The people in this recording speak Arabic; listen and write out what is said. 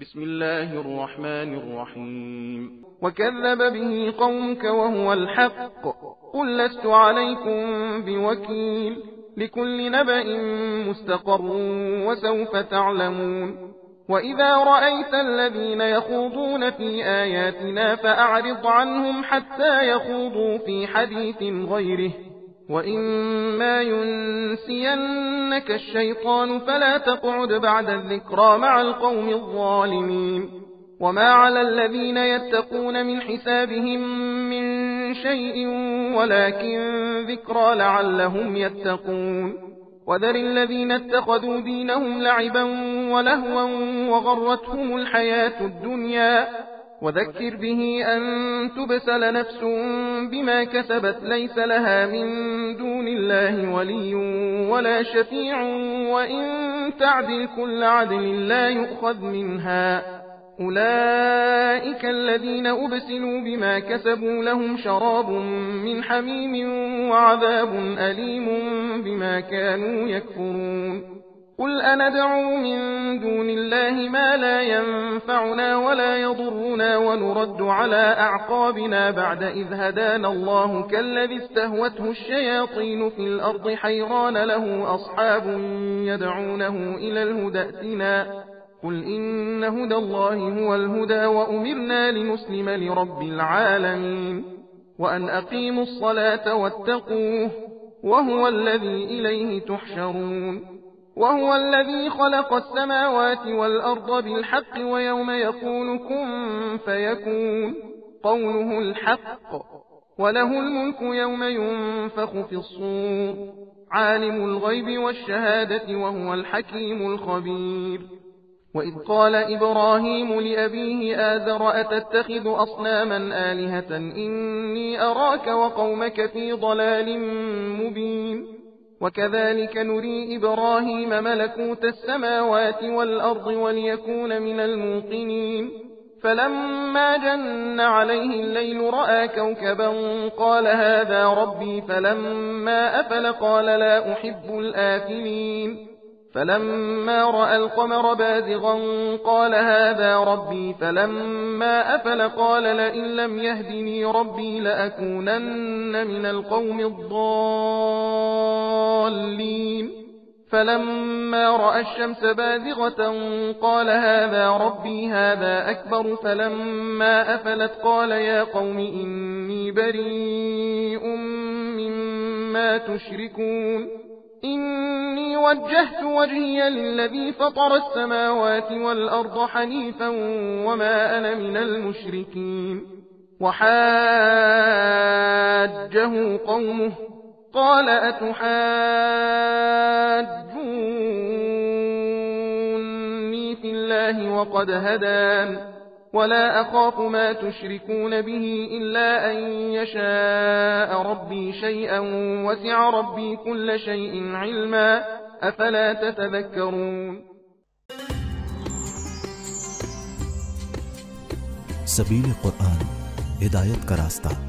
بسم الله الرحمن الرحيم. وكذب به قومك وهو الحق قل لست عليكم بوكيل لكل نبأ مستقر وسوف تعلمون. وإذا رأيت الذين يخوضون في آياتنا فأعرض عنهم حتى يخوضوا في حديث غيره وإما ينسينك الشيطان فلا تقعد بعد الذكرى مع القوم الظالمين. وما على الذين يتقون من حسابهم من شيء ولكن ذكرى لعلهم يتقون. وذر الذين اتخذوا دينهم لعبا ولهوا وغرتهم الحياة الدنيا وذكر به أن تبسل نفس بما كسبت ليس لها من دون الله ولي ولا شفيع وإن تعدل كل عدل لا يؤخذ منها. أولئك الذين أبسلوا بما كسبوا لهم شراب من حميم وعذاب أليم بما كانوا يكفرون. قل أندعو من دون الله ما لا ينفعنا ولا يضرنا ونرد على أعقابنا بعد إذ هدانا الله كالذي استهوته الشياطين في الأرض حيران له أصحاب يدعونه إلى الهدى ائتنا قل إن هدى الله هو الهدى وأمرنا لنسلم لرب العالمين وأن أقيموا الصلاة واتقوه وهو الذي إليه تحشرون. وهو الذي خلق السماوات والأرض بالحق ويوم يقول كن فيكون قوله الحق وله الملك يوم ينفخ في الصور عالم الغيب والشهادة وهو الحكيم الخبير. وإذ قال إبراهيم لأبيه آزر أتتخذ أصناما آلهة إني أراك وقومك في ضلال مبين. وكذلك نري إبراهيم ملكوت السماوات والأرض وليكون من الموقنين. فلما جن عليه الليل رأى كوكبا قال هذا ربي فلما أفل قال لا أحب الآفلين. فلما رأى القمر بازغا قال هذا ربي فلما أفل قال لئن لم يهدني ربي لأكونن من القوم الضالين. فلما رأى الشمس بازغة قال هذا ربي هذا أكبر فلما أفلت قال يا قوم إني بريء مما تشركون. إني وجهت وجهي للذي فطر السماوات والأرض حنيفا وما أنا من المشركين. وحاجه قومه قال أتحاجوني في الله وقد هدان ولا أخاف ما تشركون به إلا أن يشاء ربي شيئا وسع ربي كل شيء علما أفلا تتذكرون. सबील कुरान हिदायत का रास्ता।